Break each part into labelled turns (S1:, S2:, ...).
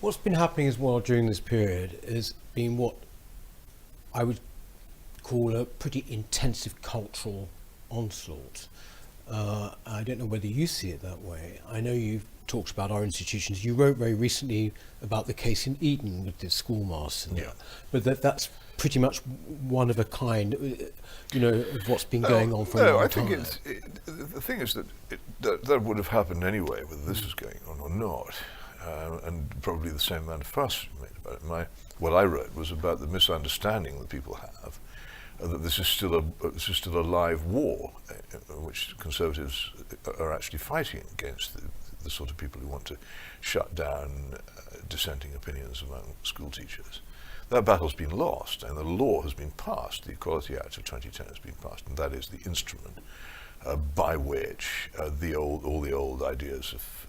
S1: What's been happening as well during this period has been what I would call a pretty intensive cultural onslaught. I don't know whether you see it that way. I know you've talked about our institutions. You wrote very recently about the case in Eton with the schoolmaster, but that's pretty much one of a kind, of what's been going on for a long time.
S2: No, I think the thing is that would have happened anyway, whether this was going on or not. And probably the same amount of fuss made about it. What I wrote was about the misunderstanding that people have that this is still a live war, in which conservatives are actually fighting against the sort of people who want to shut down dissenting opinions among school teachers. That battle's been lost, and the law has been passed. The Equality Act of 2010 has been passed, and that is the instrument by which all the old ideas of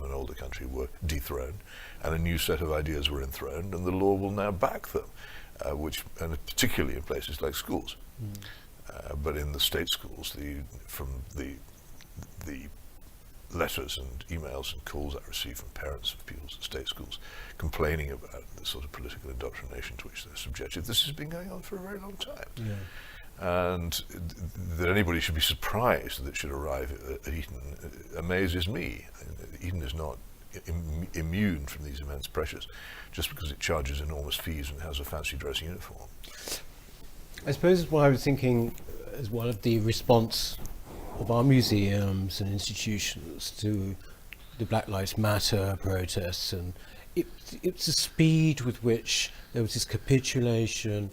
S2: an older country were dethroned, and a new set of ideas were enthroned, and the law will now back them, and particularly in places like schools. But in the state schools, from the letters and emails and calls I receive from parents of pupils at state schools complaining about the sort of political indoctrination to which they're subjected, this has been going on for a very long time. Yeah. And that anybody should be surprised that it should arrive at Eton amazes me. Eton is not immune from these immense pressures just because it charges enormous fees and has a fancy dress uniform.
S1: I suppose what I was thinking as one of the response of our museums and institutions to the Black Lives Matter protests, and it's the speed with which there was this capitulation,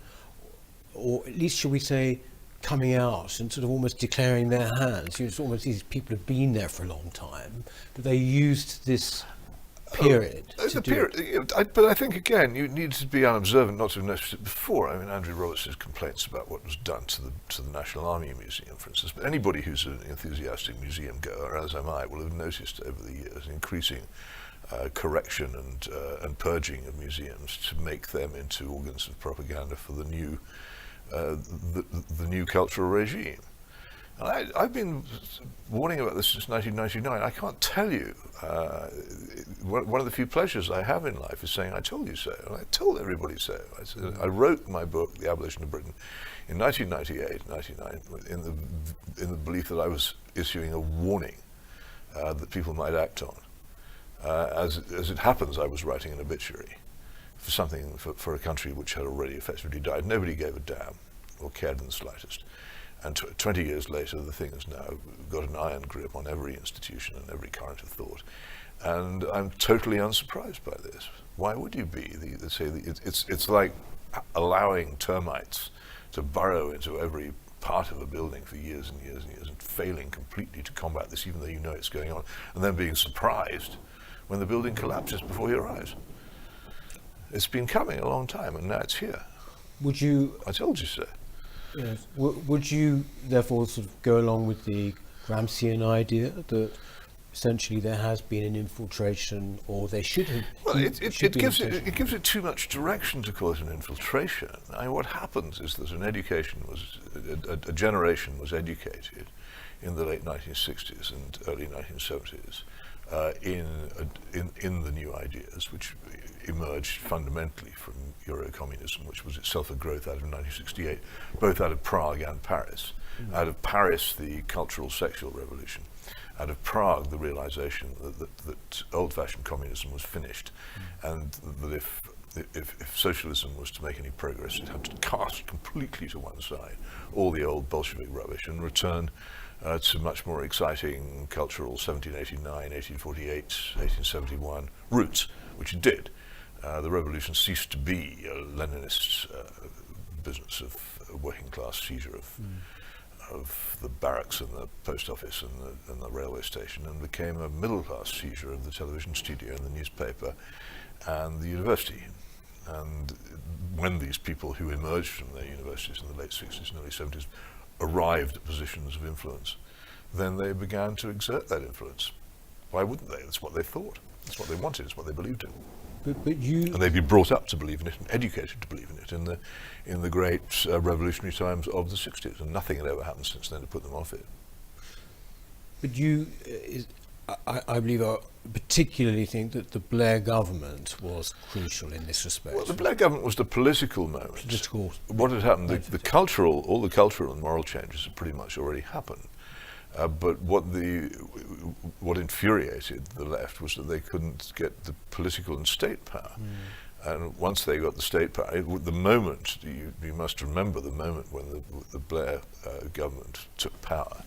S1: or at least, shall we say, coming out and sort of almost declaring their hands. It's almost these people have been there for a long time, but they used this period to do it.
S2: But I think, again, you need to be unobservant not to have noticed it before. I mean, Andrew Roberts' complaints about what was done to the National Army Museum, for instance, but anybody who's an enthusiastic museum goer, as am I, will have noticed over the years increasing correction and purging of museums to make them into organs of propaganda for the new cultural regime. And I've been warning about this since 1999. I can't tell you. One of the few pleasures I have in life is saying, I told you so. And I told everybody so. I wrote my book, The Abolition of Britain, in 1998, 99, in the belief that I was issuing a warning that people might act on. As it happens, I was writing an obituary for something for a country which had already effectively died. Nobody gave a damn or cared in the slightest. And 20 years later, the thing has now got an iron grip on every institution and every current of thought. And I'm totally unsurprised by this. Why would you be? It's like allowing termites to burrow into every part of a building for years and years and years and failing completely to combat this, even though you know it's going on, and then being surprised when the building collapses before your eyes. It's been coming a long time, and now it's here.
S1: Would you?
S2: I told you so.
S1: Yes. Would you therefore sort of go along with the Gramscian idea that essentially there has been an infiltration, or there should have?
S2: Well, it gives it too much direction to call it an infiltration. I mean, what happens is that a generation was educated in the late 1960s and early 1970s in the new ideas, which emerged fundamentally from Euro-communism, which was itself a growth out of 1968, both out of Prague and Paris. Out of Paris, the cultural sexual revolution. Out of Prague, the realization that old-fashioned communism was finished, and that if socialism was to make any progress, it had to cast completely to one side all the old Bolshevik rubbish and return to much more exciting cultural 1789, 1848, 1871 roots, which it did. The revolution ceased to be a Leninist business of working class seizure of the barracks and the post office and the railway station, and became a middle class seizure of the television studio and the newspaper and the university. And when these people who emerged from their universities in the late 60s and early 70s arrived at positions of influence, then they began to exert that influence. Why wouldn't they? That's what they thought. That's what they wanted. It's what they believed in. And they'd be brought up to believe in it and educated to believe in it in the great revolutionary times of the 60s, and nothing had ever happened since then to put them off it.
S1: But I believe I particularly think that the Blair government was crucial in this respect.
S2: Well, the Blair government was the political moment.
S1: Political.
S2: What had happened, the cultural, all the cultural and moral changes had pretty much already happened. But what infuriated the left was that they couldn't get the political and state power. And once they got the state power, the moment, you must remember the moment when the Blair government took power,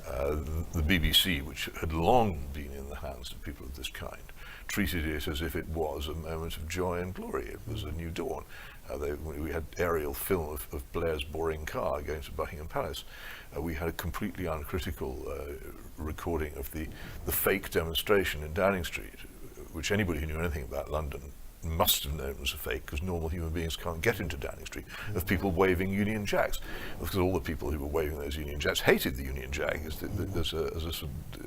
S2: the BBC, which had long been in the hands of people of this kind, treated it as if it was a moment of joy and glory. It was a new dawn. We had aerial film of Blair's boring car going to Buckingham Palace. We had a completely uncritical recording of the fake demonstration in Downing Street, which anybody who knew anything about London must have known was a fake, because normal human beings can't get into Downing Street, of people waving Union Jacks, because all the people who were waving those Union Jacks hated the Union Jack,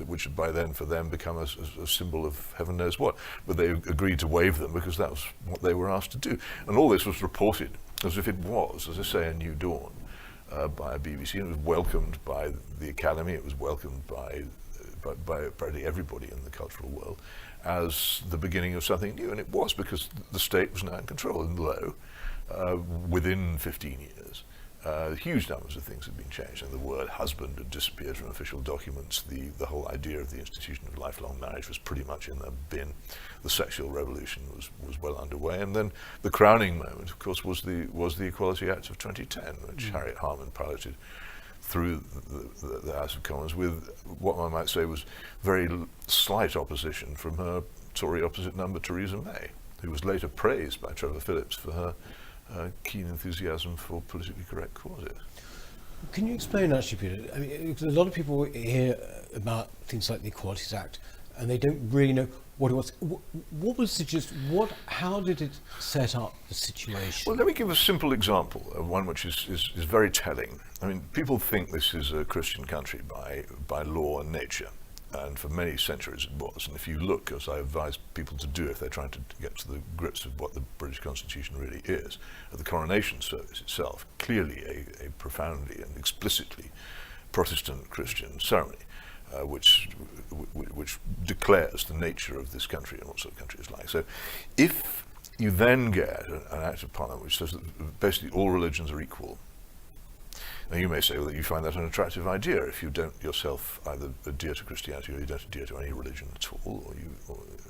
S2: which had by then for them become a symbol of heaven knows what, but they agreed to wave them because that was what they were asked to do. And all this was reported as if it was, as I say, a new dawn by a BBC, and it was welcomed by the Academy, it was welcomed by practically everybody in the cultural world as the beginning of something new. And it was, because the state was now in control. And lo, within 15 years, huge numbers of things had been changed, and the word husband had disappeared from official documents. The whole idea of the institution of lifelong marriage was pretty much in the bin. The sexual revolution was well underway, and then the crowning moment, of course, was the Equality Act of 2010, which Harriet Harman piloted through the House of Commons with what one might say was very slight opposition from her Tory opposite number, Theresa May, who was later praised by Trevor Phillips for her keen enthusiasm for politically correct causes.
S1: Can you explain, actually, Peter? I mean, because a lot of people hear about things like the Equalities Act, and they don't really know what it was. What was it? How did it set up the situation?
S2: Well, let me give a simple example of one which is very telling. I mean, people think this is a Christian country by law and nature, and for many centuries it was. And if you look, as I advise people to do if they're trying to get to the grips of what the British Constitution really is, at the coronation service itself, clearly a profoundly and explicitly Protestant Christian ceremony, which declares the nature of this country and what sort of country it's like. So if you then get an Act of Parliament which says that basically all religions are equal, now you may say, well, that you find that an attractive idea if you don't yourself either adhere to Christianity or you don't adhere to any religion at all,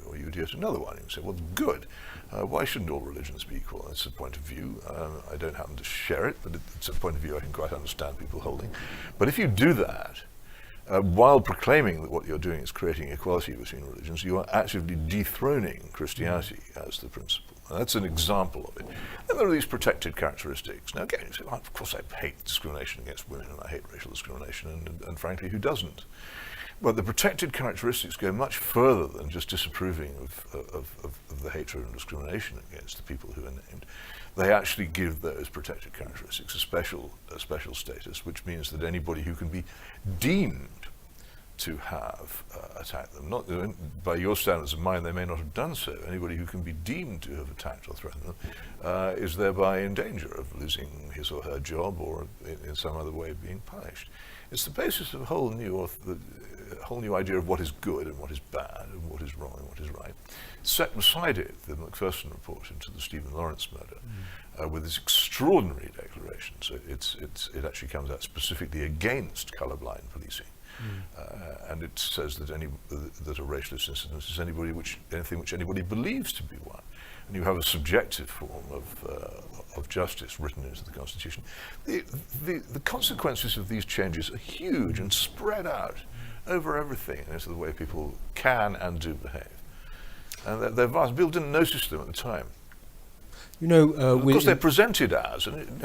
S2: or you adhere to another one. You say, well, good. Why shouldn't all religions be equal? It's a point of view. I don't happen to share it, but it's a point of view I can quite understand people holding. But if you do that, while proclaiming that what you're doing is creating equality between religions, you are actively dethroning Christianity as the principle. And that's an example of it. And there are these protected characteristics. Now again, you say, well, of course I hate discrimination against women and I hate racial discrimination, and frankly, who doesn't? But the protected characteristics go much further than just disapproving of the hatred and discrimination against the people who are named. They actually give those protected characteristics a special status, which means that anybody who can be deemed to have attacked them, not by your standards of mine, they may not have done so. Anybody who can be deemed to have attacked or threatened them is thereby in danger of losing his or her job, or in some other way being punished. It's the basis of a whole new idea of what is good and what is bad, and what is wrong and what is right. Set beside it the Macpherson report into the Stephen Lawrence murder, with this extraordinary declaration. So it actually comes out specifically against colourblind policing. And it says that that a racialist incident is anything which anybody believes to be one. And you have a subjective form of justice written into the Constitution. The consequences of these changes are huge and spread out over everything into the way people can and do behave. And they're vast. People didn't notice them at the time.
S1: You know,
S2: of course, they're presented as, and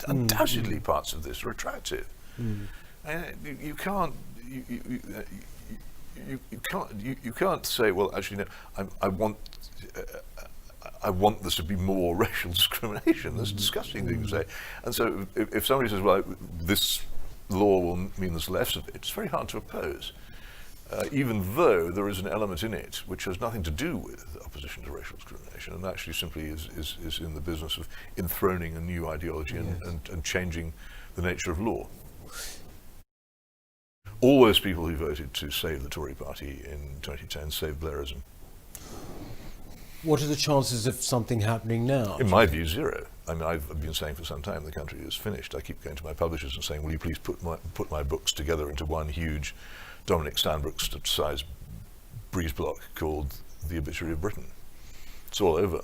S2: undoubtedly parts of this are attractive. And you can't say, well, actually, no, I want this to be more racial discrimination. That's a disgusting thing to say. And so if somebody says, well, this law will mean there's less of it, it's very hard to oppose, even though there is an element in it which has nothing to do with opposition to racial discrimination, and actually simply is in the business of enthroning a new ideology and changing the nature of law. All those people who voted to save the Tory party in 2010 saved Blairism.
S1: What are the chances of something happening now?
S2: In my view, zero. I mean, I've been saying for some time the country is finished. I keep going to my publishers and saying, will you please put my books together into one huge Dominic Steinbrück-size breeze block called The Obituary of Britain. It's all over.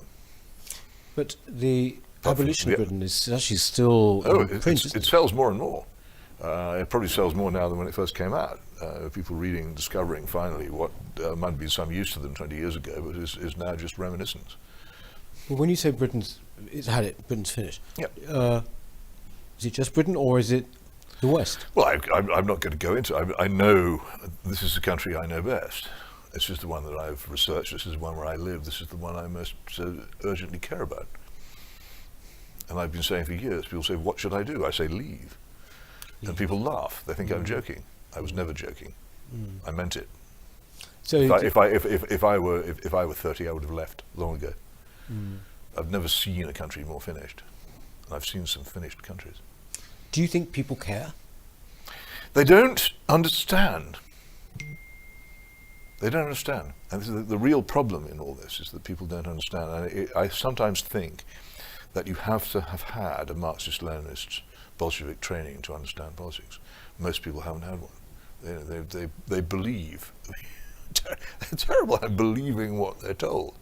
S1: But the abolition of Britain is actually still in print.
S2: It sells more and more. It probably sells more now than when it first came out. People reading, discovering finally what might have been some use to them 20 years ago, but is now just reminiscence.
S1: Well, when you say Britain's finished,
S2: Yep.
S1: Is it just Britain or is it the West?
S2: Well, I'm not going to go into it. I know this is the country I know best. This is the one that I've researched. This is the one where I live. This is the one I most urgently care about. And I've been saying for years, people say, what should I do? I say, leave. And people laugh. They think I'm joking. I was never joking. I meant it.
S1: So
S2: if I were 30, I would have left long ago. I've never seen a country more finished. And I've seen some finished countries.
S1: do you think people care?
S2: They don't understand. They don't understand. And this is the real problem in all this, is that people don't understand. And I sometimes think that you have to have had a Marxist-Leninist Bolshevik training to understand politics. Most people haven't had one. They believe. They're terrible at believing what they're told.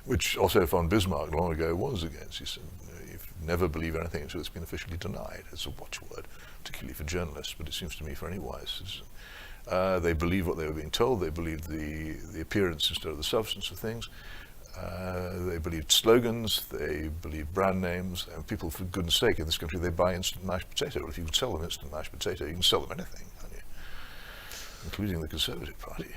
S2: Which also von Bismarck long ago was against. He said, you never believe anything until it's been officially denied. It's a watchword, particularly for journalists, but it seems to me for any wise. They believed what they were being told. They believed the appearance instead of the substance of things. They believed slogans. They believed brand names. And people, for goodness sake, in this country, they buy instant mashed potato. Well, if you can sell them instant mashed potato, you can sell them anything, can't you? Including the Conservative Party.